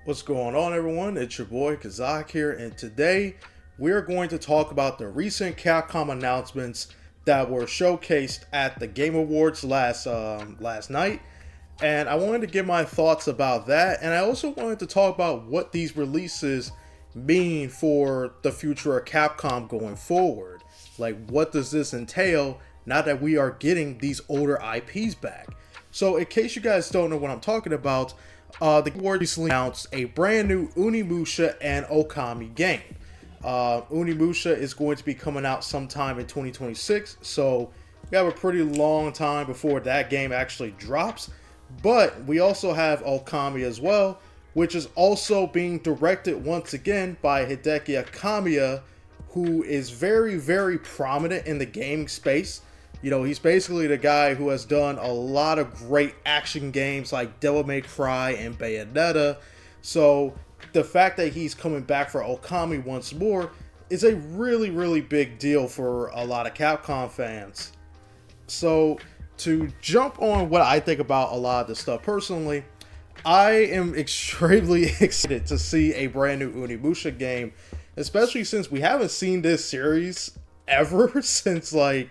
What's going on, everyone? It's your boy Kazak here, and today we're going to talk about the recent Capcom announcements that were showcased at the Game Awards last night. And I wanted to give my thoughts about that, and I also wanted to talk about what these releases mean for the future of Capcom going forward. Like, what does this entail now that we are getting these older IPs back? So, in case you guys don't know what I'm talking about, the Game Awards recently announced a brand new Onimusha and Okami game. Onimusha is going to be coming out sometime in 2026, so we have a pretty long time before that game actually drops. But we also have Okami as well, which is also being directed once again by Hideki Kamiya, who is very, very prominent in the gaming space. You know, he's basically the guy who has done a lot of great action games like Devil May Cry and Bayonetta. So the fact that he's coming back for Okami once more is a really, really big deal for a lot of Capcom fans. So to jump on what I think about a lot of this stuff personally, I am extremely excited to see a brand new Onimusha game, especially since we haven't seen this series ever since the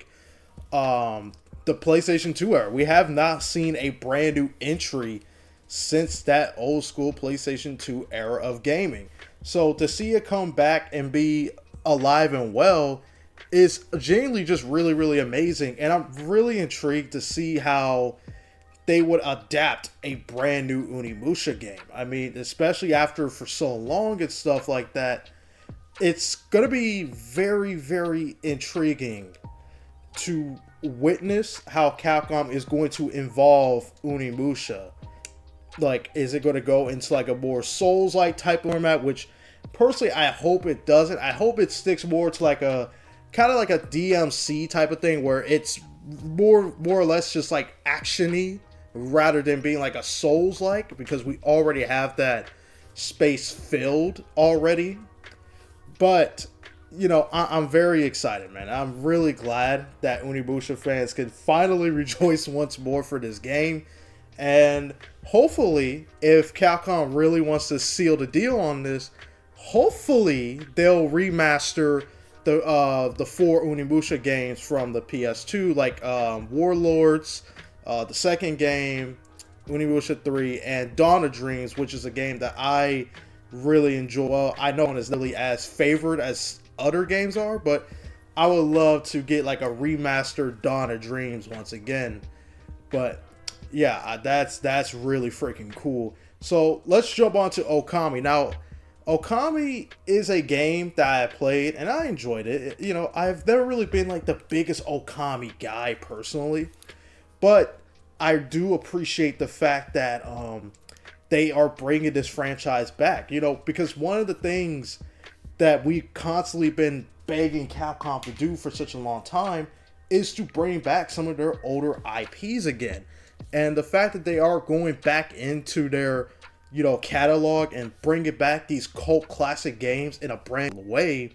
PlayStation 2 era. We have not seen a brand new entry since that old school PlayStation 2 era of gaming. So to see it come back and be alive and well is genuinely just really, really amazing. And I'm really intrigued to see how they would adapt a brand new Onimusha game. I mean, especially after for so long and stuff like that, it's going to be very, very intriguing to witness how Capcom is going to involve Onimusha. Like, is it going to go into like a more Souls-like type format, which personally I hope it doesn't. I hope it sticks more to like a kind of like a DMC type of thing where it's more or less just like action-y rather than being like a Souls-like, because we already have that space filled already. But you know, I'm very excited, man. I'm really glad that Onimusha fans can finally rejoice once more for this game. And hopefully, if Capcom really wants to seal the deal on this, hopefully they'll remaster the four Onimusha games from the PS2, like Warlords, the second game, Onimusha 3, and Dawn of Dreams, which is a game that I really enjoy. Well, I know it's not really as favored as other games are, but I would love to get like a remastered Dawn of Dreams once again. But yeah, that's really freaking cool. So let's jump on to Okami. Now, Okami is a game that I played and I enjoyed it. You know, I've never really been like the biggest Okami guy personally, but I do appreciate the fact that they are bringing this franchise back. You know, because one of the things that we've constantly been begging Capcom to do for such a long time is to bring back some of their older IPs again. And the fact that they are going back into their, you know, catalog and bringing back these cult classic games in a brand new way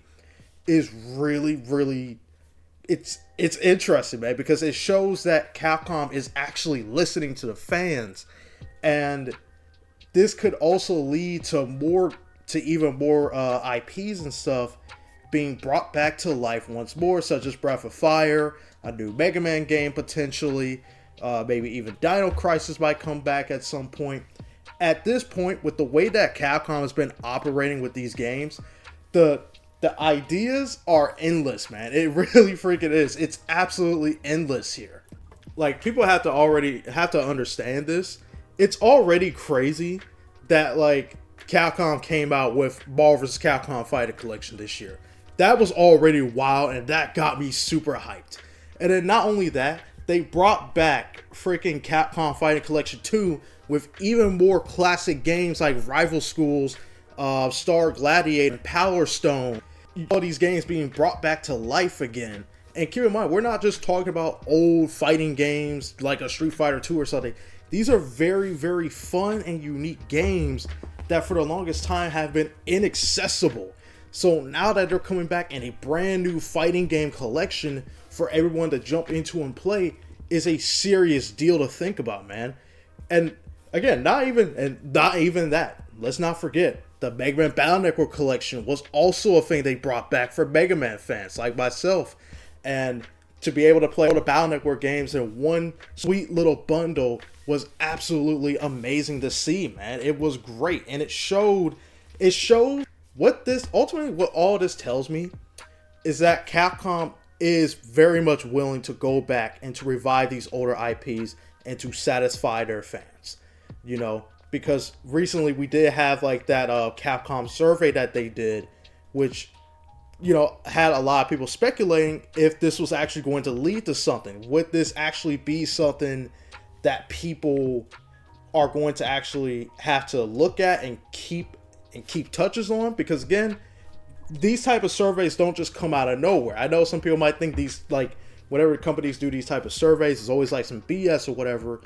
is really, really, it's interesting, man, because it shows that Capcom is actually listening to the fans. And this could also lead to even more IPs and stuff being brought back to life once more, such as Breath of Fire, a new Mega Man game potentially, maybe even Dino Crisis might come back at some point. At this point, with the way that Capcom has been operating with these games, the ideas are endless, man. It really freaking is. It's absolutely endless here. Like, people have to understand this. It's already crazy that like Capcom came out with Marvel vs. Capcom Fighter Collection this year. That was already wild, and that got me super hyped. And then not only that, they brought back freaking Capcom Fighting Collection 2 with even more classic games like Rival Schools, Star Gladiator, and Power Stone. All these games being brought back to life again. And keep in mind, we're not just talking about old fighting games like a Street Fighter 2 or something. These are very, very fun and unique games that for the longest time have been inaccessible. So now that they're coming back in a brand new fighting game collection for everyone to jump into and play is a serious deal to think about, man. And again, not even that. let's not forget, the Mega Man Battle Network collection was also a thing they brought back for Mega Man fans like myself. And to be able to play all the Battle Network games in one sweet little bundle was absolutely amazing to see, man. It was great. And it showed what this, ultimately what all this tells me is that Capcom is very much willing to go back and to revive these older IPs and to satisfy their fans, you know, because recently we did have like that Capcom survey that they did, which, you know, had a lot of people speculating if this was actually going to lead to something. Would this actually be something that people are going to actually have to look at and keep touches on? Because again, these type of surveys don't just come out of nowhere. I know some people might think these, like, whenever companies do these type of surveys, it's always like some BS or whatever.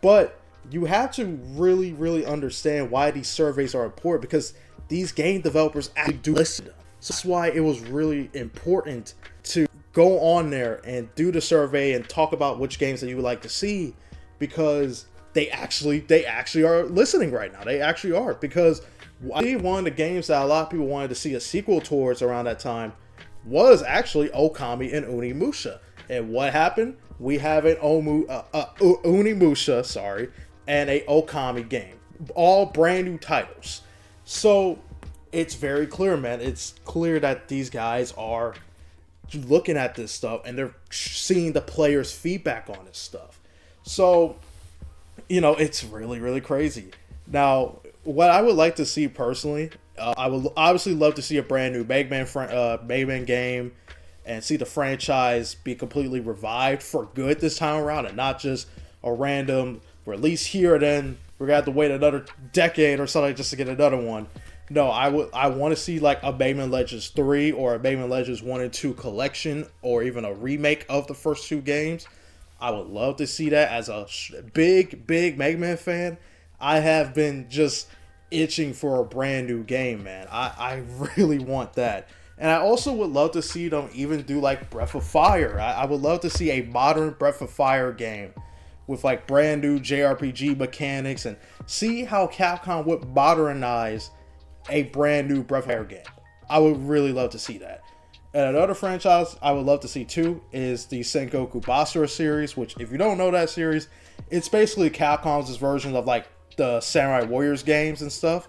But you have to really, really understand why these surveys are important, because these game developers actually do listen to them. So that's why it was really important to go on there and do the survey and talk about which games that you would like to see, because they actually are listening right now. They actually are, because one of the games that a lot of people wanted to see a sequel towards around that time was actually Okami and Onimusha. And what happened? We have an Onimusha, and a Okami game. All brand new titles. So it's very clear, man. It's clear that these guys are looking at this stuff and they're seeing the players' feedback on this stuff. So, you know, it's really, really crazy. Now, what I would like to see personally, I would obviously love to see a brand new Mega Man game and see the franchise be completely revived for good this time around, and not just a random release here and then we're gonna have to wait another decade or something just to get another one. No, I want to see like a Mega Man Legends 3 or a Mega Man Legends 1 and 2 collection, or even a remake of the first two games. I would love to see that. As a big Mega Man fan, I have been just itching for a brand new game, man. I really want that. And I also would love to see them even do like Breath of Fire. I would love to see a modern Breath of Fire game with like brand new JRPG mechanics, and see how Capcom would modernize a brand new Breath of Fire game. I would really love to see that. And another franchise I would love to see too is the Sengoku Basara series, which, if you don't know that series, it's basically Capcom's version of like the Samurai Warriors games and stuff,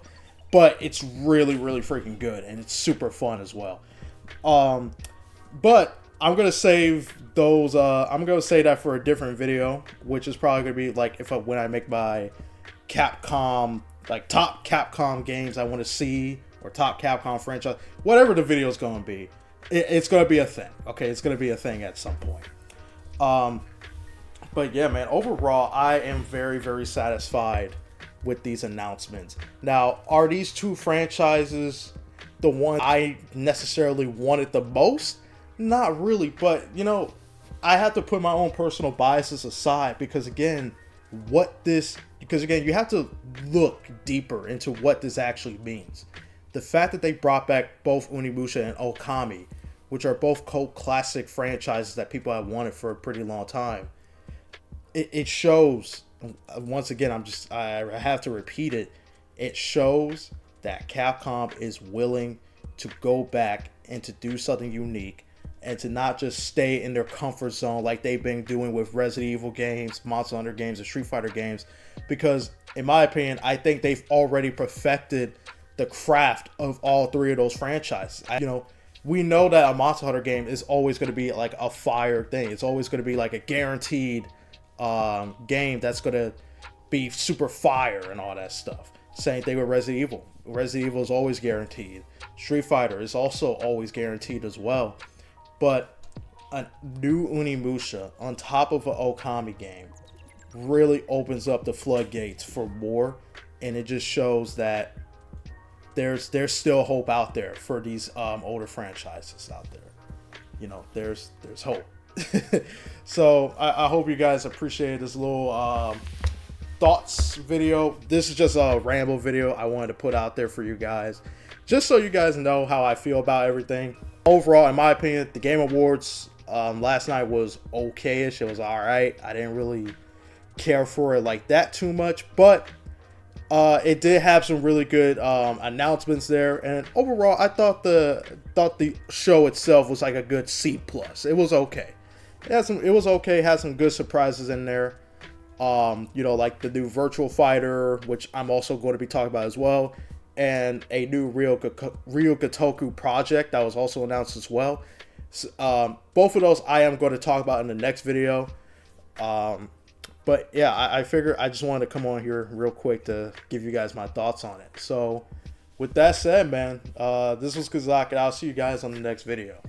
but it's really, really freaking good, and it's super fun as well. But I'm gonna save those. I'm gonna say that for a different video, which is probably gonna be like when I make my Capcom, like top Capcom games I want to see, or top Capcom franchise, whatever the video is gonna be. It's gonna be a thing. Okay, it's gonna be a thing at some point. But yeah, man. Overall, I am very, very satisfied with these announcements. Now, are these two franchises the ones I necessarily wanted the most? Not really, but you know, I have to put my own personal biases aside, because again, you have to look deeper into what this actually means. The fact that they brought back both Onimusha and Okami, which are both cult classic franchises that people have wanted for a pretty long time, it shows. Once again, I have to repeat it. It shows that Capcom is willing to go back and to do something unique, and to not just stay in their comfort zone like they've been doing with Resident Evil games, Monster Hunter games, and Street Fighter games. Because in my opinion, I think they've already perfected the craft of all three of those franchises. We know that a Monster Hunter game is always going to be like a fire thing. It's always going to be like a guaranteed game that's going to be super fire and all that stuff. Same thing with Resident Evil. Resident Evil is always guaranteed. Street Fighter is also always guaranteed as well. But a new Onimusha on top of an Okami game really opens up the floodgates for more, and it just shows that there's still hope out there for these older franchises out there. There's hope. So I hope you guys appreciate this little thoughts video. This is just a ramble video I wanted to put out there for you guys, just so you guys know how I feel about everything. Overall, in my opinion, the Game Awards last night was okay-ish. It was alright. I didn't really care for it like that too much, but It did have some really good announcements there, and overall, I thought the show itself was like a good C plus. It was okay. It was okay. Had some good surprises in there. Like the new Virtual Fighter, which I'm also going to be talking about as well, and a new Real Gotoku project that was also announced as well. Both of those I am going to talk about in the next video. But yeah, I figure I just wanted to come on here real quick to give you guys my thoughts on it. So with that said, man, this was Kazak, and I'll see you guys on the next video.